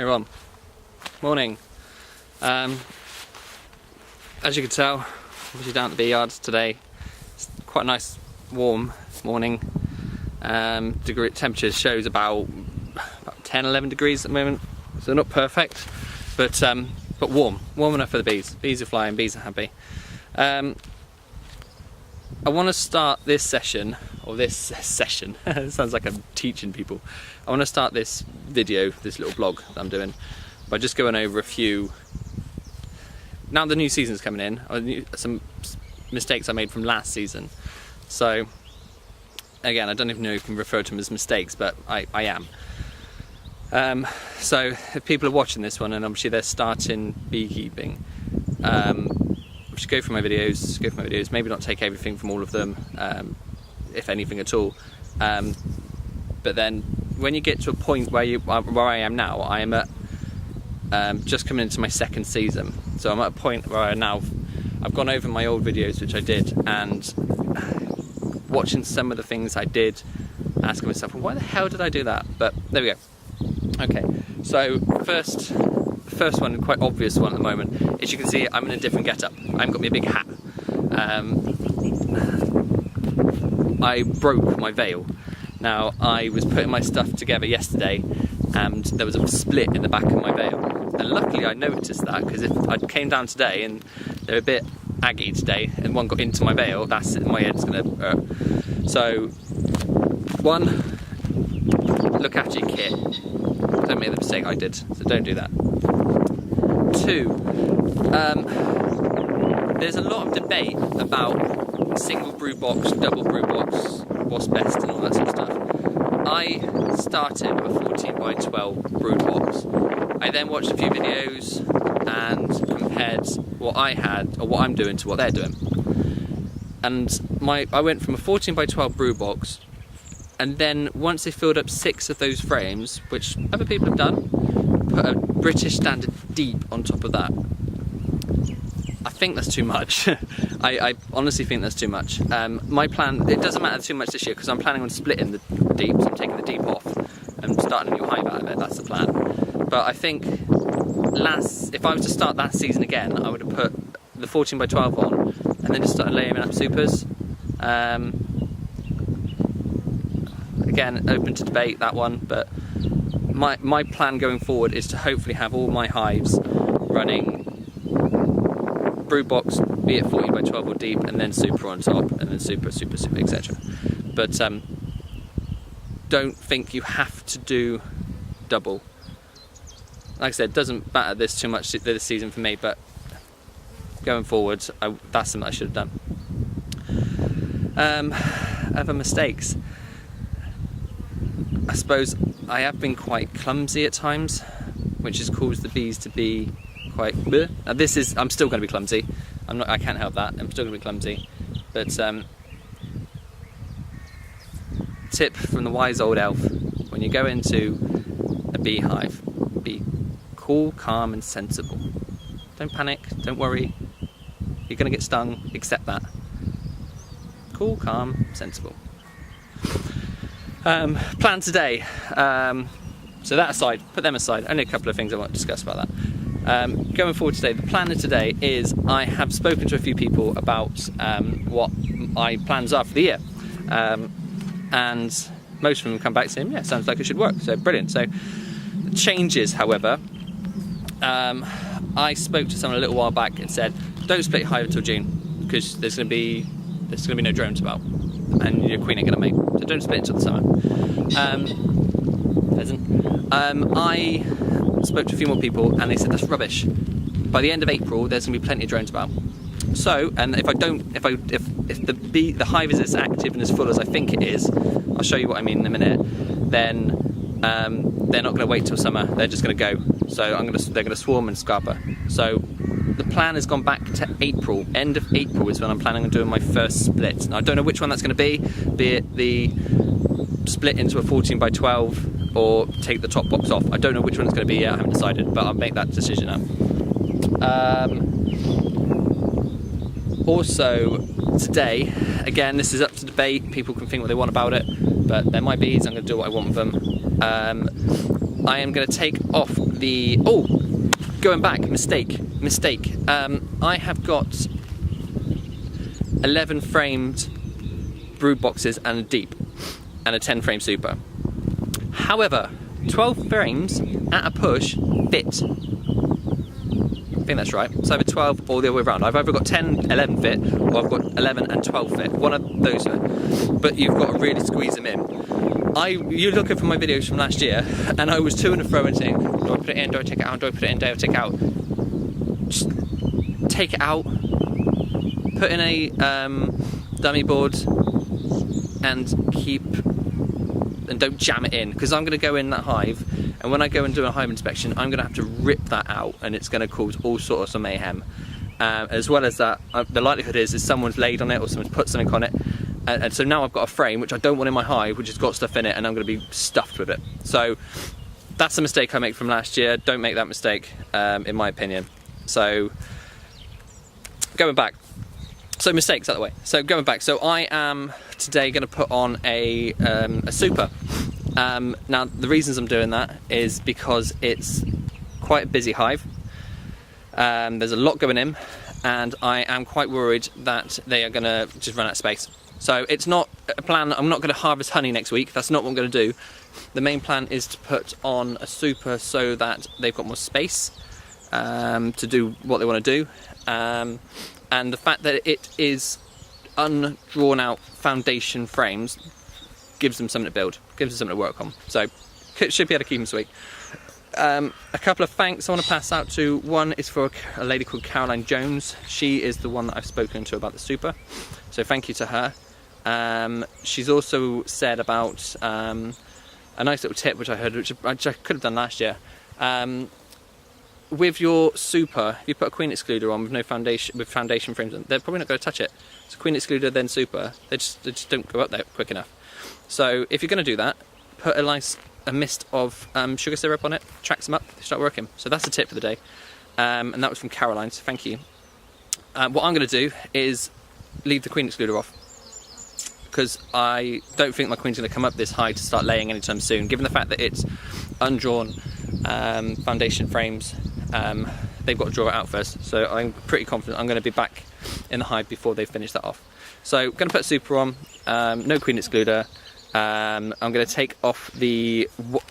We're on. Morning. As you can tell, obviously down at the bee yards today. It's quite a nice warm morning. Temperature shows about 10-11 degrees at the moment, so not perfect, but warm enough for the bees. Bees are flying, bees are happy. I want to start this session, it sounds like I'm teaching people. I want to start this video, this little blog that I'm doing, by just going over a few, now the new season's coming in, some mistakes I made from last season. So, again, I don't even know if you can refer to them as mistakes, but I am. So, if people are watching this one, and obviously they're starting beekeeping, should go through my videos, maybe not take everything from all of them, if anything at all, but then when you get to a point where I am now, I am at just coming into my second season, so I'm at a point where I've gone over my old videos which I did, and watching some of the things I did, asking myself, well, why the hell did I do that? But there we go. Okay, so first one, quite obvious one at the moment, as you can see, I'm in a different getup. I haven't got me a big hat. I broke my veil. Now, I was putting my stuff together yesterday and there was a split in the back of my veil. And luckily I noticed that, because if I came down today and they're a bit aggy today and one got into my veil, my head's going to hurt. So, one, look after your kit. Don't make the mistake I did, so don't do that. Two, there's a lot of debate about single brew box, double brew box, what's best and all that sort of stuff. I started with a 14 by 12 brew box. I then watched a few videos and compared what I had, or what I'm doing, to what they're doing. And I went from a 14 by 12 brew box, and then once they filled up 6 of those frames, which other people have done, put a British Standard Deep on top of that. I think that's too much. I honestly think that's too much. My plan, it doesn't matter too much this year, because I'm planning on splitting the Deeps. I'm taking the Deep off and starting a new hive out of it. That's the plan. But I think if I was to start that season again, I would have put the 14 by 12 on and then just started layering up supers. Again, open to debate, that one, but my plan going forward is to hopefully have all my hives running brew box, be it 14 by 12 or deep, and then super on top, and then super, etc. But don't think you have to do double. Like I said, it doesn't matter this too much this season for me, but going forward, that's something I should have done. Other mistakes. I suppose I have been quite clumsy at times, which has caused the bees to be quite bleh. Now I'm still going to be clumsy. I can't help that. I'm still going to be clumsy. But tip from the wise old elf: when you go into a beehive, be cool, calm, and sensible. Don't panic. Don't worry. You're going to get stung. Accept that. Cool, calm, sensible. Plan today. So that aside, put them aside. Only a couple of things I want to discuss about that. Going forward today, the plan of today is I have spoken to a few people about what my plans are for the year, and most of them come back saying, yeah, sounds like it should work, so brilliant. So changes, however, I spoke to someone a little while back and said, don't split your hive until June, because there's going to be no drones about, and your queen ain't going to mate, so don't split until the summer. I spoke to a few more people and they said that's rubbish. By the end of April there's going to be plenty of drones about. So, and if the hive is as active and as full as I think it is, I'll show you what I mean in a minute, then they're not going to wait till summer, they're just going to go. So they're going to swarm and scupper. So the plan has gone back to April. End of April is when I'm planning on doing my first split. Now I don't know which one that's going to be it the split into a 14 by 12 or take the top box off. I don't know which one it's going to be yet, I haven't decided, but I'll make that decision now. Also, today, again, this is up to debate, people can think what they want about it, but they're my bees, I'm going to do what I want with them. I am going to take off going back, mistake. I have got 11 framed brood boxes and a deep, and a 10 frame super. However, 12 frames at a push fit. I think that's right. It's either 12 or the other way around. I've either got 10, 11 fit, or I've got 11 and 12 fit. One of those fit. But you've got to really squeeze them in. You're looking for my videos from last year, and I was to and fro and saying, do I put it in, do I take it out, do I put it in, do I take it out? Just take it out, put in a dummy board, and don't jam it in, because I'm going to go in that hive, and when I go and do a hive inspection, I'm going to have to rip that out, and it's going to cause all sorts of mayhem. As well as that, the likelihood is someone's laid on it or someone's put something on it, and so now I've got a frame which I don't want in my hive, which has got stuff in it, and I'm going to be stuffed with it. So that's a mistake I make from last year. Don't make that mistake, in my opinion. So going back. So mistakes out of the way. So going back, so I am today going to put on a super. Now the reasons I'm doing that is because it's quite a busy hive. There's a lot going in, and I am quite worried that they are going to just run out of space. So it's not a plan. I'm not going to harvest honey next week. That's not what I'm going to do. The main plan is to put on a super so that they've got more space to do what they want to do. And the fact that it is undrawn out foundation frames gives them something to build, gives them something to work on. So should be able to keep them sweet. A couple of thanks I want to pass out to. One is for a lady called Caroline Jones. She is the one that I've spoken to about the super. So thank you to her. She's also said about a nice little tip which I heard, which I could have done last year. With your super, if you put a queen excluder on with no foundation, with foundation frames on, they're probably not going to touch it. So queen excluder then super, they just don't go up there quick enough. So if you're going to do that, put a mist of sugar syrup on it, tracks them up, they start working. So that's the tip for the day, and that was from Caroline. So thank you. What I'm going to do is leave the queen excluder off, because I don't think my queen's going to come up this high to start laying anytime soon, given the fact that it's undrawn foundation frames. They've got to draw it out first, so I'm pretty confident I'm going to be back in the hive before they finish that off. So I'm going to put super on, no queen excluder. I'm going to take off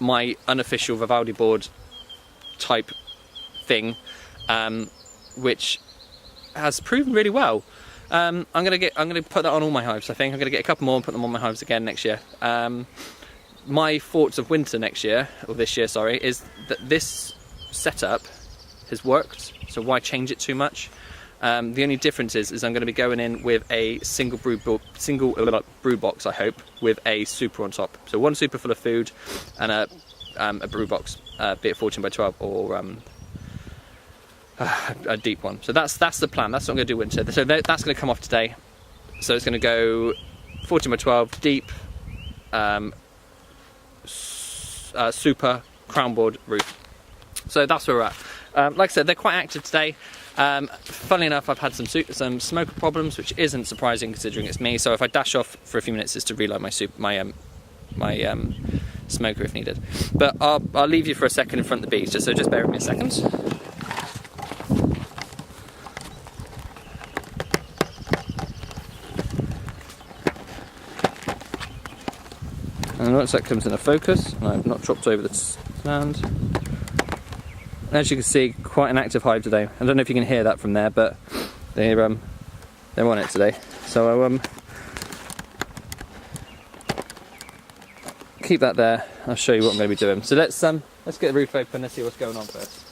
my unofficial Vivaldi board type thing, which has proven really well. I'm going to put that on all my hives. I think I'm going to get a couple more and put them on my hives again next year. My thoughts of winter next year, or this year, sorry, is that this setup has worked, so why change it too much? The only difference is I'm going to be going in with a single brood box, I hope, with a super on top. So one super full of food and a brood box, be it 14 by 12 or a deep one. So that's the plan. That's what I'm going to do winter. So that's going to come off today. So it's going to go 14 by 12 deep, super crown board roof. So that's where we're at. Like I said, they're quite active today. Funnily enough, I've had some smoker problems, which isn't surprising considering it's me. So if I dash off for a few minutes, it's to relight my smoker if needed. But I'll leave you for a second in front of the bees, so just bear with me a second. And once that comes into focus, and I've not dropped over the stand. As you can see, quite an active hive today. I don't know if you can hear that from there, but they're on it today. So I'll keep that there. I'll show you what I'm going to be doing. So let's get the roof open. Let's see what's going on first.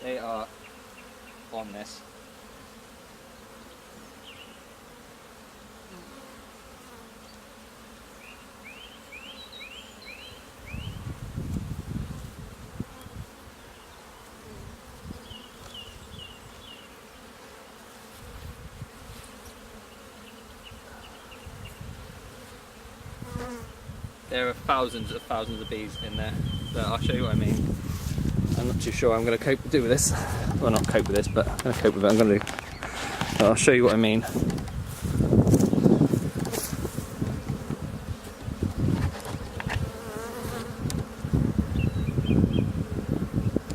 They are on this. There are thousands of bees in there, but I'll show you what I mean. I'm not too sure I'm going to do with this. Well, not cope with this, but I'm going to cope with it. I'll show you what I mean.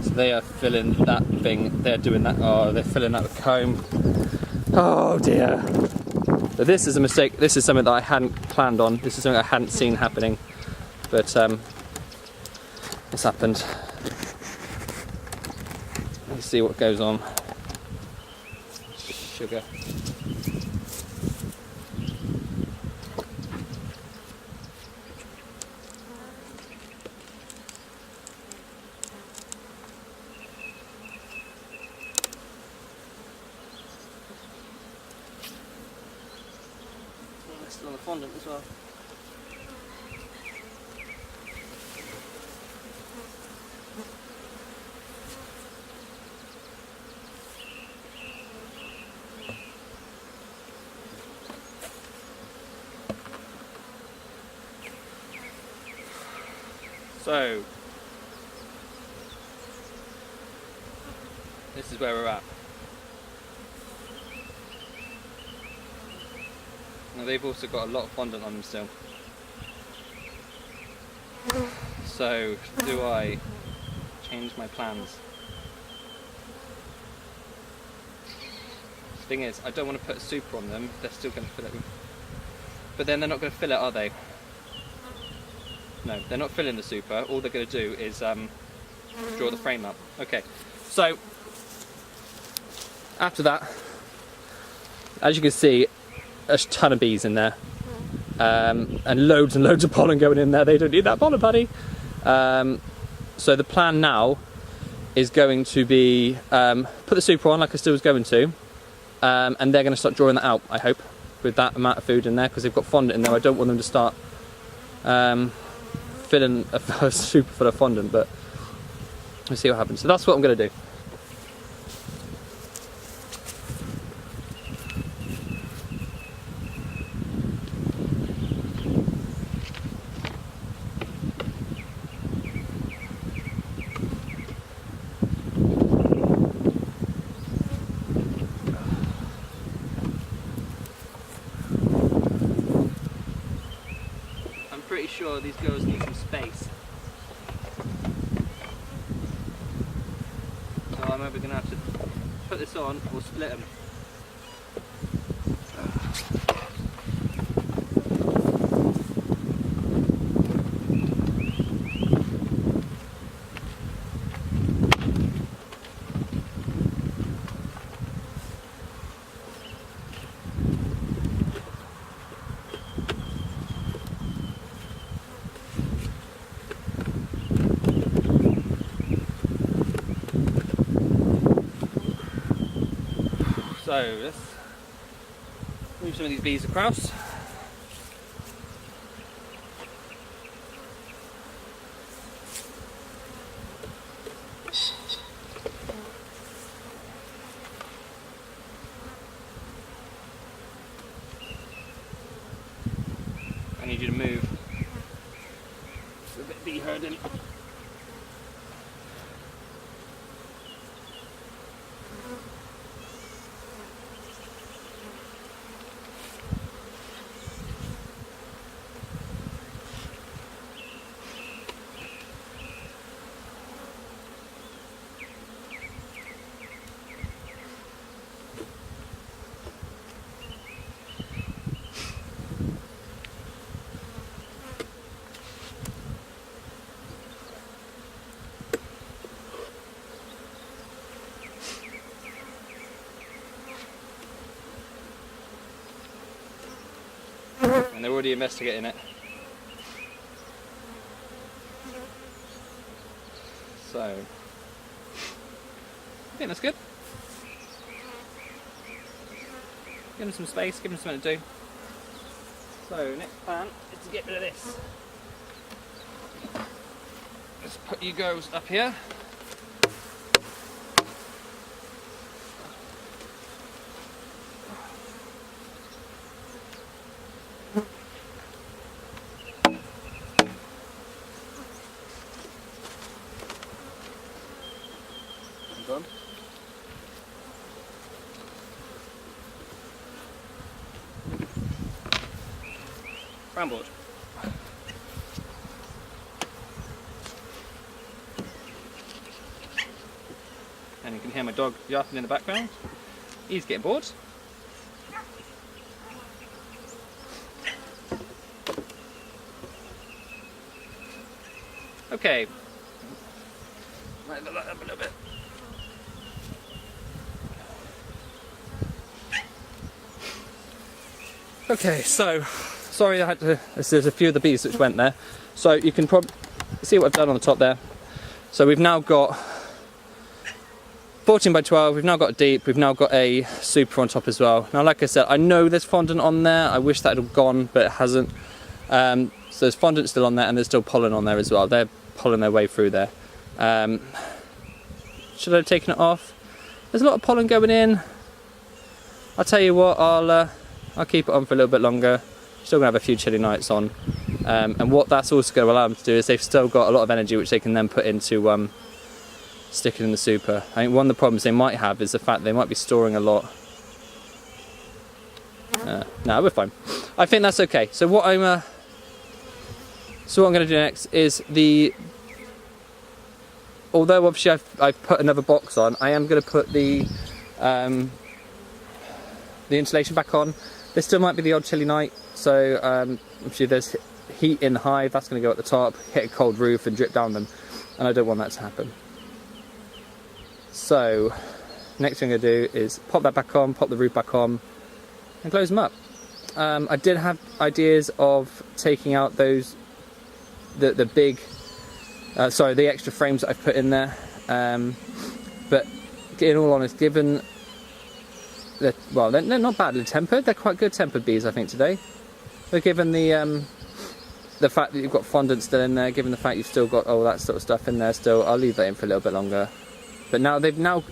So they are filling that thing. They're doing that. Oh, they're filling that with comb. Oh dear. But this is a mistake. This is something that I hadn't planned on. This is something I hadn't seen happening. But it's happened. Let's see what goes on. Sugar. Oh, still on the fondant as well. So, this is where we're at. Now they've also got a lot of fondant on them still. So, do I change my plans? The thing is, I don't want to put super on them, they're still going to fill it. But then they're not going to fill it, are they? No, they're not filling the super. All they're going to do is draw the frame up. Okay, so after that, as you can see, a ton of bees in there, and loads of pollen going in there. They don't need that pollen, buddy. So the plan now is going to be put the super on like I still was going to, and they're going to start drawing that out, I hope, with that amount of food in there, because they've got fondant in there. I don't want them to start filling a super full of fondant, but we'll see what happens. So that's what I'm going to do. I'm pretty sure these girls need some space. So I'm either going to have to put this on or split them. So let's move some of these bees across. I need you to move. It's a bit bee herding. And they're already investigating it. So, I think that's good. Give them some space, give them something to do. So, next plan is to get rid of this. Let's put you girls up here. Brown board. And you can hear my dog yapping in the background. He's getting bored. Okay. Might light that up a little bit. Okay, so sorry I had to. There's a few of the bees which went there. So you can probably see what I've done on the top there. So we've now got 14 by 12, we've now got a deep, we've now got a super on top as well. Now like I said, I know there's fondant on there, I wish that had gone, but it hasn't. So there's fondant still on there and there's still pollen on there as well. They're pollen their way through there. Should I have taken it off? There's a lot of pollen going in. I'll tell you what, I'll keep it on for a little bit longer. Still gonna have a few chilly nights on. And what that's also gonna allow them to do is they've still got a lot of energy which they can then put into sticking in the super. I think one of the problems they might have is the fact they might be storing a lot. No, we're fine. I think that's okay. So what I'm going to do next is although obviously I've put another box on, I am going to put the insulation back on. There still might be the odd chilly night, so obviously there's heat in the hive. That's going to go at the top, hit a cold roof and drip down them, and I don't want that to happen. So next thing I'm going to do is pop that back on, pop the roof back on and close them up. I did have ideas of taking out those the big the extra frames that I've put in there, but in all honesty, given that, well, they're not badly tempered, they're quite good tempered bees I think today, but given the fact that you've got fondant still in there, given the fact you've still got all that sort of stuff in there still, I'll leave that in for a little bit longer. But now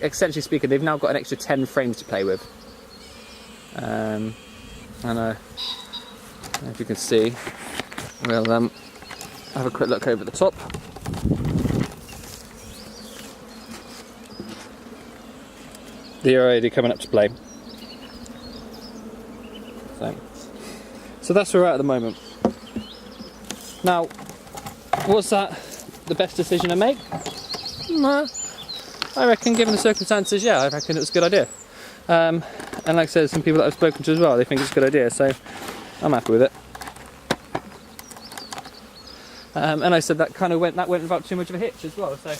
essentially speaking, they've now got an extra 10 frames to play with. And if you can see, we'll have a quick look over the top. They're already coming up to play. So that's where we're at the moment. Now, was that the best decision to make? No. I reckon, given the circumstances, yeah, I reckon it was a good idea. And like I said, some people that I've spoken to as well, they think it's a good idea, so I'm happy with it. And I said that went without too much of a hitch as well, so.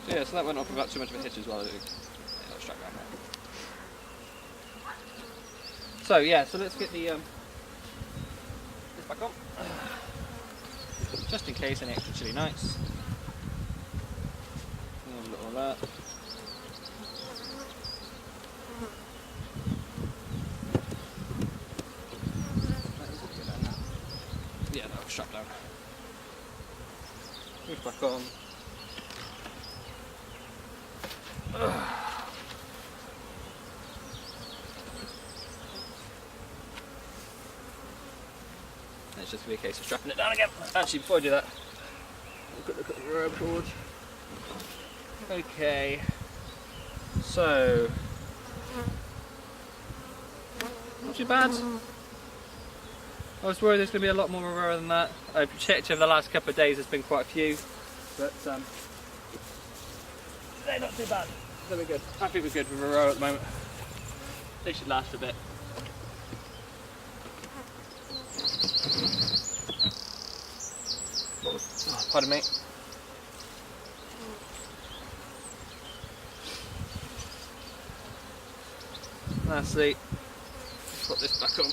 Yeah, so that went off without too much of a hitch as well. It got struck down there. So yeah, so let's get the this back on, just in case any extra chilly nights. Have a look at all that. Yeah, that was struck down. Move back on. It's just going to be a case of strapping it down again. Actually, before I do that, a quick look at the row board. Okay, so not too bad. I was worried there's going to be a lot more aurora than that. I've checked over the last couple of days, there's been quite a few, but they're not too bad. They're good. I think we're good with aurora at the moment. They should last a bit. Oh, pardon me. Lastly, let's put this back on.